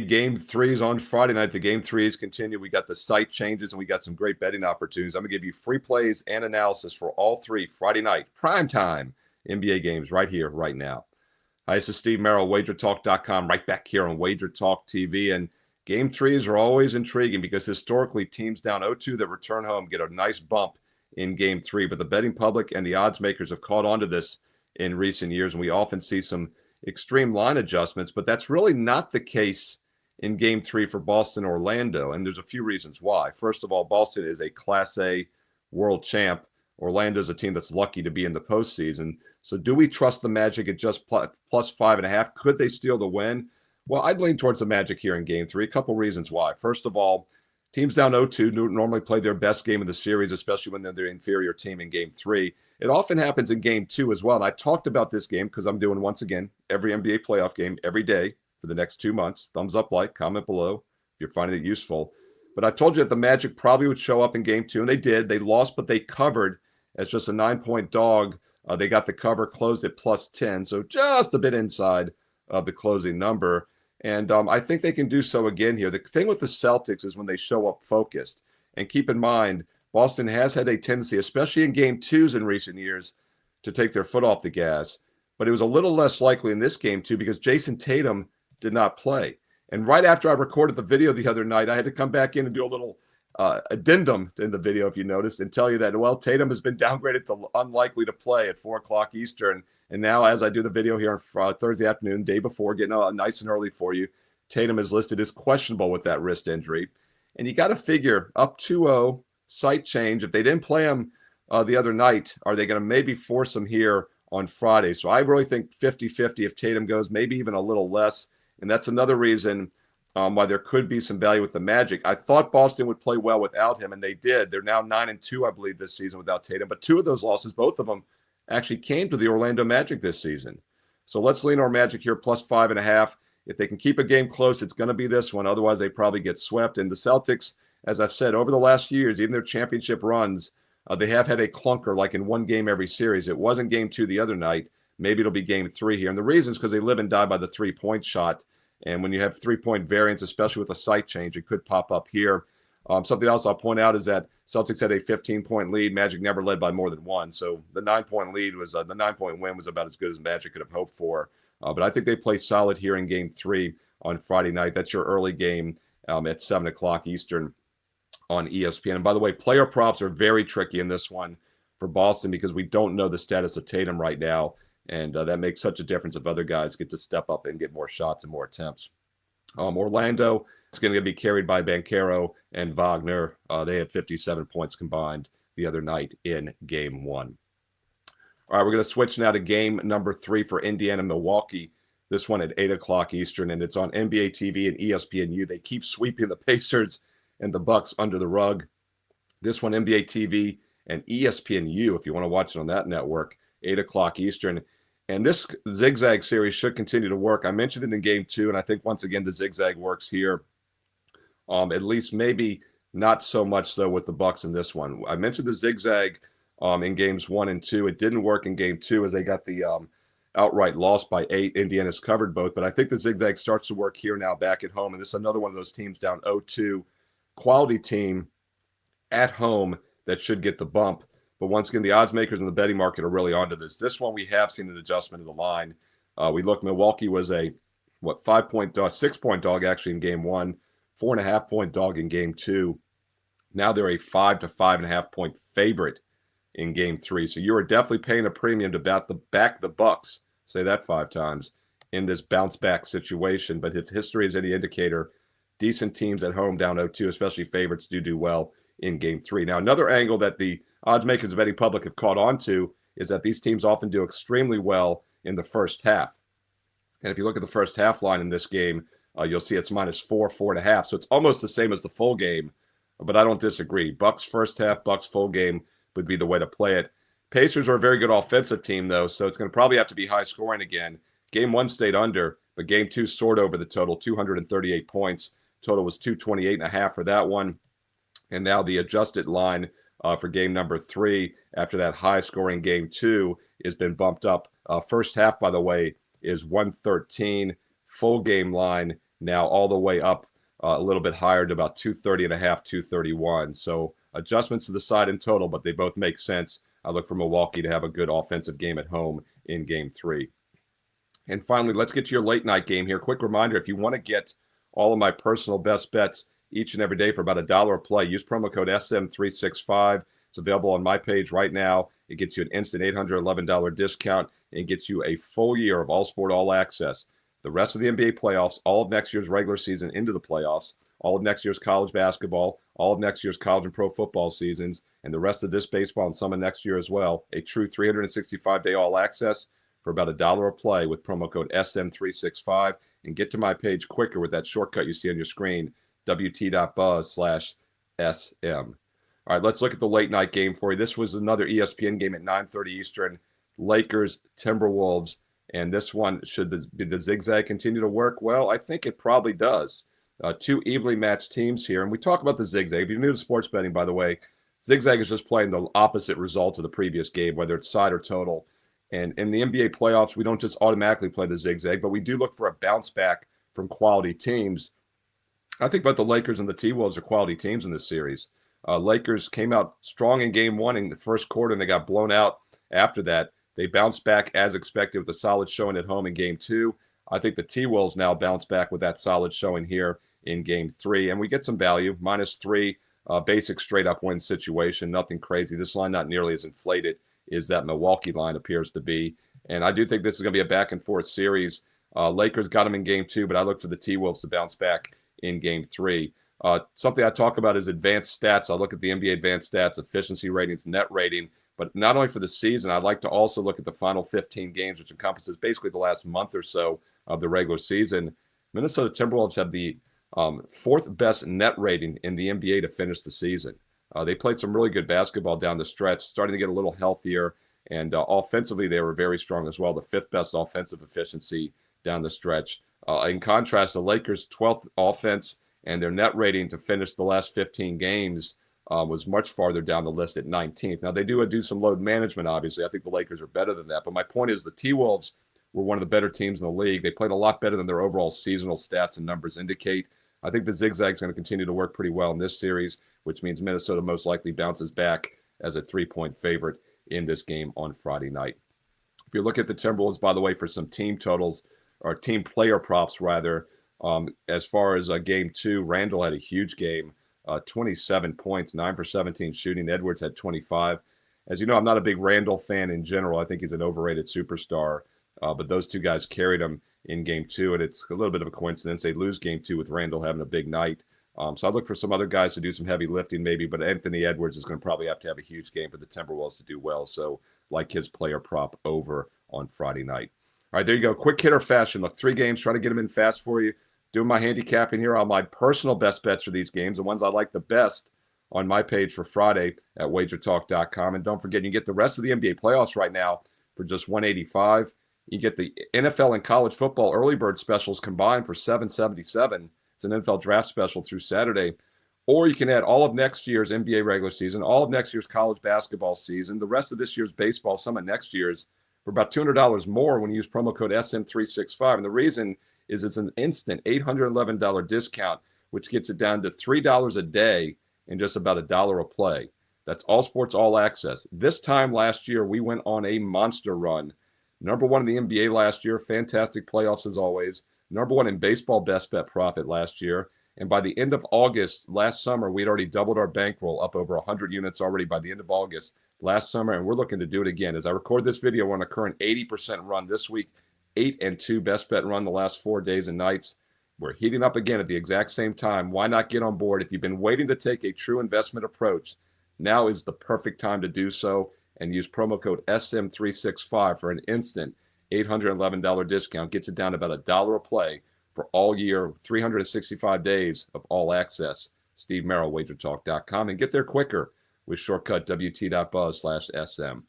Game threes on Friday night. The game threes continue. We got the site changes and we got some great betting opportunities. I'm going to give you free plays and analysis for all three Friday night primetime NBA games right here, right now. Hi, this is Steve Merril, WagerTalk.com, right back here on WagerTalk TV. And game threes are always intriguing because historically teams down 0-2 that return home get a nice bump in game three. But the betting public and the odds makers have caught on to this in recent years, and we often see some extreme line adjustments. But that's really not the case in game three for Boston Orlando. And there's a few reasons why. First of all, Boston is a Class A world champ. Orlando is a team that's lucky to be in the postseason. So do we trust the Magic at just plus 5.5? Could they steal the win? Well, I'd lean towards the Magic here in game three. A couple reasons why. First of all, teams down 0-2 normally play their best game of the series, especially when they're the inferior team in game three. It often happens in game two as well. And I talked about this game because I'm doing, once again, every NBA playoff game every day for the next 2 months. Thumbs up, like, comment below if you're finding it useful. But I told you that the Magic probably would show up in game two, and they did. They lost, but they covered as just a 9-point dog. They got the cover, closed at plus 10, so just a bit inside of the closing number. And I think they can do so again here. The thing with the Celtics is when they show up focused. And keep in mind, Boston has had a tendency, especially in game twos in recent years, to take their foot off the gas. But it was a little less likely in this game, too, because Jason Tatum did not play. And right after I recorded the video the other night, I had to come back in and do a little addendum in the video, if you noticed, and tell you that, well, Tatum has been downgraded to unlikely to play at 4 o'clock Eastern. And now, as I do the video here on Thursday afternoon, day before, getting nice and early for you, Tatum is listed as questionable with that wrist injury. And you got to figure, up 2-0, site change. If they didn't play him the other night, are they going to maybe force him here on Friday? So I really think 50-50 if Tatum goes, maybe even a little less. And that's another reason why there could be some value with the Magic. I thought Boston would play well without him, and they did. They're now 9-2, I believe, this season without Tatum. But 2 of those losses, both of them, actually came to the Orlando Magic this season. So let's lean our Magic here, plus 5.5. If they can keep a game close, it's going to be this one. Otherwise, they probably get swept. And the Celtics, as I've said, over the last few years, even their championship runs, they have had a clunker like in one game every series. It wasn't game 2 the other night. Maybe it'll be game 3 here. And the reason is because they live and die by the three-point shot. And when you have three-point variance, especially with a site change, it could pop up here. Something else I'll point out is that Celtics had a 15-point lead. Magic never led by more than 1. So the 9-point lead was the 9-point win was about as good as Magic could have hoped for. But I think they play solid here in game 3 on Friday night. That's your early game at 7 o'clock Eastern on ESPN. And by the way, player props are very tricky in this one for Boston because we don't know the status of Tatum right now. And that makes such a difference if other guys get to step up and get more shots and more attempts. Orlando, it's going to be carried by Banchero and Wagner. They had 57 points combined the other night in game 1. All right, we're going to switch now to game number 3 for Indiana-Milwaukee. This one at 8 o'clock Eastern, and it's on NBA TV and ESPNU. They keep sweeping the Pacers and the Bucks under the rug. This one, NBA TV and ESPNU, if you want to watch it on that network, 8 o'clock Eastern. And this zigzag series should continue to work. I mentioned it in game 2, and I think once again the zigzag works here. At least maybe not so much so with the Bucks in this one. I mentioned the zigzag in games 1 and 2. It didn't work in game 2 as they got the outright loss by 8. Indiana's covered both, but I think the zigzag starts to work here now back at home. And this is another one of those teams down 0-2, quality team at home that should get the bump. But once again, the odds makers in the betting market are really onto this. This one, we have seen an adjustment of the line. We look, Milwaukee was a, 6-point dog actually in game 1, 4.5-point dog in game 2. Now they're a 5 to 5.5-point favorite in game 3. So you are definitely paying a premium to back the Bucks, say that 5 times, in this bounce back situation. But if history is any indicator, decent teams at home down 0-2, especially favorites, do well in game 3. Now, another angle that the odds makers of betting public have caught on to is that these teams often do extremely well in the first half. And if you look at the first half line in this game, you'll see it's -4, 4.5. So it's almost the same as the full game, but I don't disagree. Bucks first half, Bucks full game would be the way to play it. Pacers are a very good offensive team, though, so it's going to probably have to be high scoring again. Game 1 stayed under, but game 2 soared over the total, 238 points. Total was 228.5 for that one. And now the adjusted line for game number 3 after that high-scoring game 2 has been bumped up. First half, by the way, is 113. Full game line now all the way up a little bit higher to about 230.5, 231. So adjustments to the side in total, but they both make sense. I look for Milwaukee to have a good offensive game at home in game 3. And finally, let's get to your late night game here. Quick reminder, if you want to get all of my personal best bets each and every day for about $1 a play, use promo code SM365. It's available on my page right now. It gets you an instant $811 discount and gets you a full year of all sport, all access. The rest of the NBA playoffs, all of next year's regular season into the playoffs, all of next year's college basketball, all of next year's college and pro football seasons, and the rest of this baseball and some of next year as well. A true 365-day all access for about $1 a play with promo code SM365. And get to my page quicker with that shortcut you see on your screen, wt.buzz/SM. All right, let's look at the late night game for you. This was another ESPN game at 9:30 Eastern. Lakers, Timberwolves, and this one, should the zigzag continue to work? Well, I think it probably does. Two evenly matched teams here, and we talk about the zigzag. If you're new to sports betting, by the way, zigzag is just playing the opposite result of the previous game, whether it's side or total. And in the NBA playoffs, we don't just automatically play the zigzag, but we do look for a bounce back from quality teams. I think both the Lakers and the T-Wolves are quality teams in this series. Lakers came out strong in game 1 in the first quarter, and they got blown out after that. They bounced back as expected with a solid showing at home in game 2. I think the T-Wolves now bounce back with that solid showing here in game 3. And we get some value, -3, basic straight-up win situation, nothing crazy. This line not nearly as inflated as that Milwaukee line appears to be. And I do think this is going to be a back-and-forth series. Lakers got them in game 2, but I look for the T-Wolves to bounce back in game 3. Something I talk about is advanced stats. I look at the NBA advanced stats, efficiency ratings, net rating, but not only for the season, I'd like to also look at the final 15 games, which encompasses basically the last month or so of the regular season. Minnesota Timberwolves have the 4th best net rating in the NBA to finish the season. They played some really good basketball down the stretch, starting to get a little healthier, and offensively they were very strong as well, the 5th best offensive efficiency down the stretch. In contrast, the Lakers' 12th offense and their net rating to finish the last 15 games was much farther down the list at 19th. Now, they do some load management, obviously. I think the Lakers are better than that. But my point is the T-Wolves were one of the better teams in the league. They played a lot better than their overall seasonal stats and numbers indicate. I think the zigzag is going to continue to work pretty well in this series, which means Minnesota most likely bounces back as a 3-point favorite in this game on Friday night. If you look at the Timberwolves, by the way, for some team totals, or team player props, rather, as far as game 2, Randall had a huge game, 27 points, 9 for 17 shooting. Edwards had 25. As you know, I'm not a big Randall fan in general. I think he's an overrated superstar, but those two guys carried him in game 2, and it's a little bit of a coincidence. They lose game 2 with Randall having a big night. So I look for some other guys to do some heavy lifting maybe, but Anthony Edwards is going to probably have to have a huge game for the Timberwolves to do well. So like his player prop over on Friday night. All right, there you go. Quick hitter fashion. Look, 3 games, try to get them in fast for you. Doing my handicapping here on my personal best bets for these games, the ones I like the best on my page for Friday at WagerTalk.com. And don't forget, you get the rest of the NBA playoffs right now for just $185. You get the NFL and college football early bird specials combined for $777. It's an NFL draft special through Saturday. Or you can add all of next year's NBA regular season, all of next year's college basketball season, the rest of this year's baseball, some of next year's, for about $200 more when you use promo code SM365. And the reason is it's an instant $811 discount, which gets it down to $3 a day and just about $1 a play. That's all sports, all access. This time last year, we went on a monster run. Number 1 in the NBA last year, fantastic playoffs as always. Number 1 in baseball best bet profit last year. And by the end of August last summer, we'd already doubled our bankroll, up over 100 units already by the end of August last summer. And we're looking to do it again. As I record this video, we're on a current 80% run this week. 8-2 best bet run the last 4 days and nights. We're heating up again at the exact same time. Why not get on board? If you've been waiting to take a true investment approach, now is the perfect time to do so, and use promo code SM365 for an instant $811 discount. Gets it down to about $1 a play for all year, 365 days of all access. Steve Merril, WagerTalk.com, and get there quicker with shortcut wt.buzz/SM.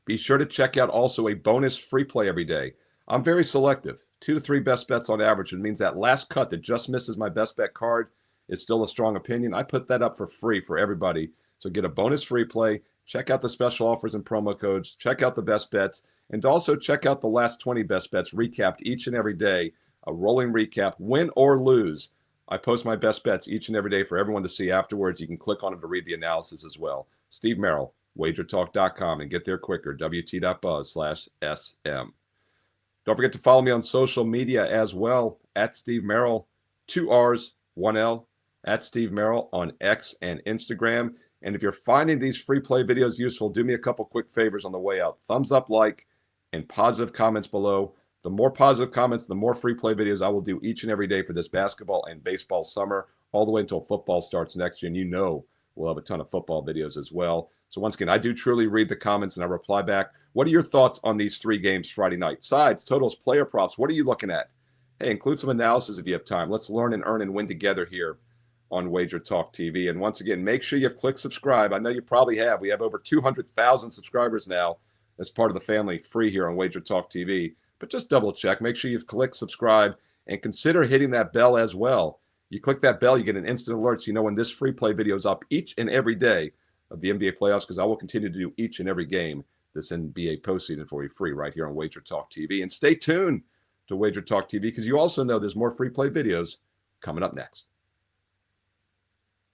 Be sure to check out also a bonus free play every day. I'm very selective, 2 to 3 best bets on average. It means that last cut that just misses my best bet card is still a strong opinion. I put that up for free for everybody. So get a bonus free play. Check out the special offers and promo codes. Check out the best bets. And also check out the last 20 best bets recapped each and every day a rolling recap, win or lose. I post my best bets each and every day for everyone to see afterwards. You can click on them to read the analysis as well. Steve Merril, WagerTalk.com, and get there quicker, wt.buzz/SM. Don't forget to follow me on social media as well, at Steve Merril, 2 R's, 1 L, at Steve Merril on X and Instagram. And if you're finding these free play videos useful, do me a couple quick favors on the way out. Thumbs up, like, and positive comments below. The more positive comments, the more free play videos I will do each and every day for this basketball and baseball summer, all the way until football starts next year. And you know we'll have a ton of football videos as well. So once again, I do truly read the comments and I reply back. What are your thoughts on these 3 games Friday night? Sides, totals, player props. What are you looking at? Hey, include some analysis if you have time. Let's learn and earn and win together here on Wager Talk TV. And once again, make sure you've clicked subscribe. I know you probably have. We have over 200,000 subscribers now as part of the family, free here on Wager Talk TV. But just double check. Make sure you've clicked subscribe and consider hitting that bell as well. You click that bell, you get an instant alert so you know when this free play video is up each and every day of the NBA playoffs, because I will continue to do each and every game this NBA postseason for you free right here on Wager Talk TV. And stay tuned to Wager Talk TV because you also know there's more free play videos coming up next.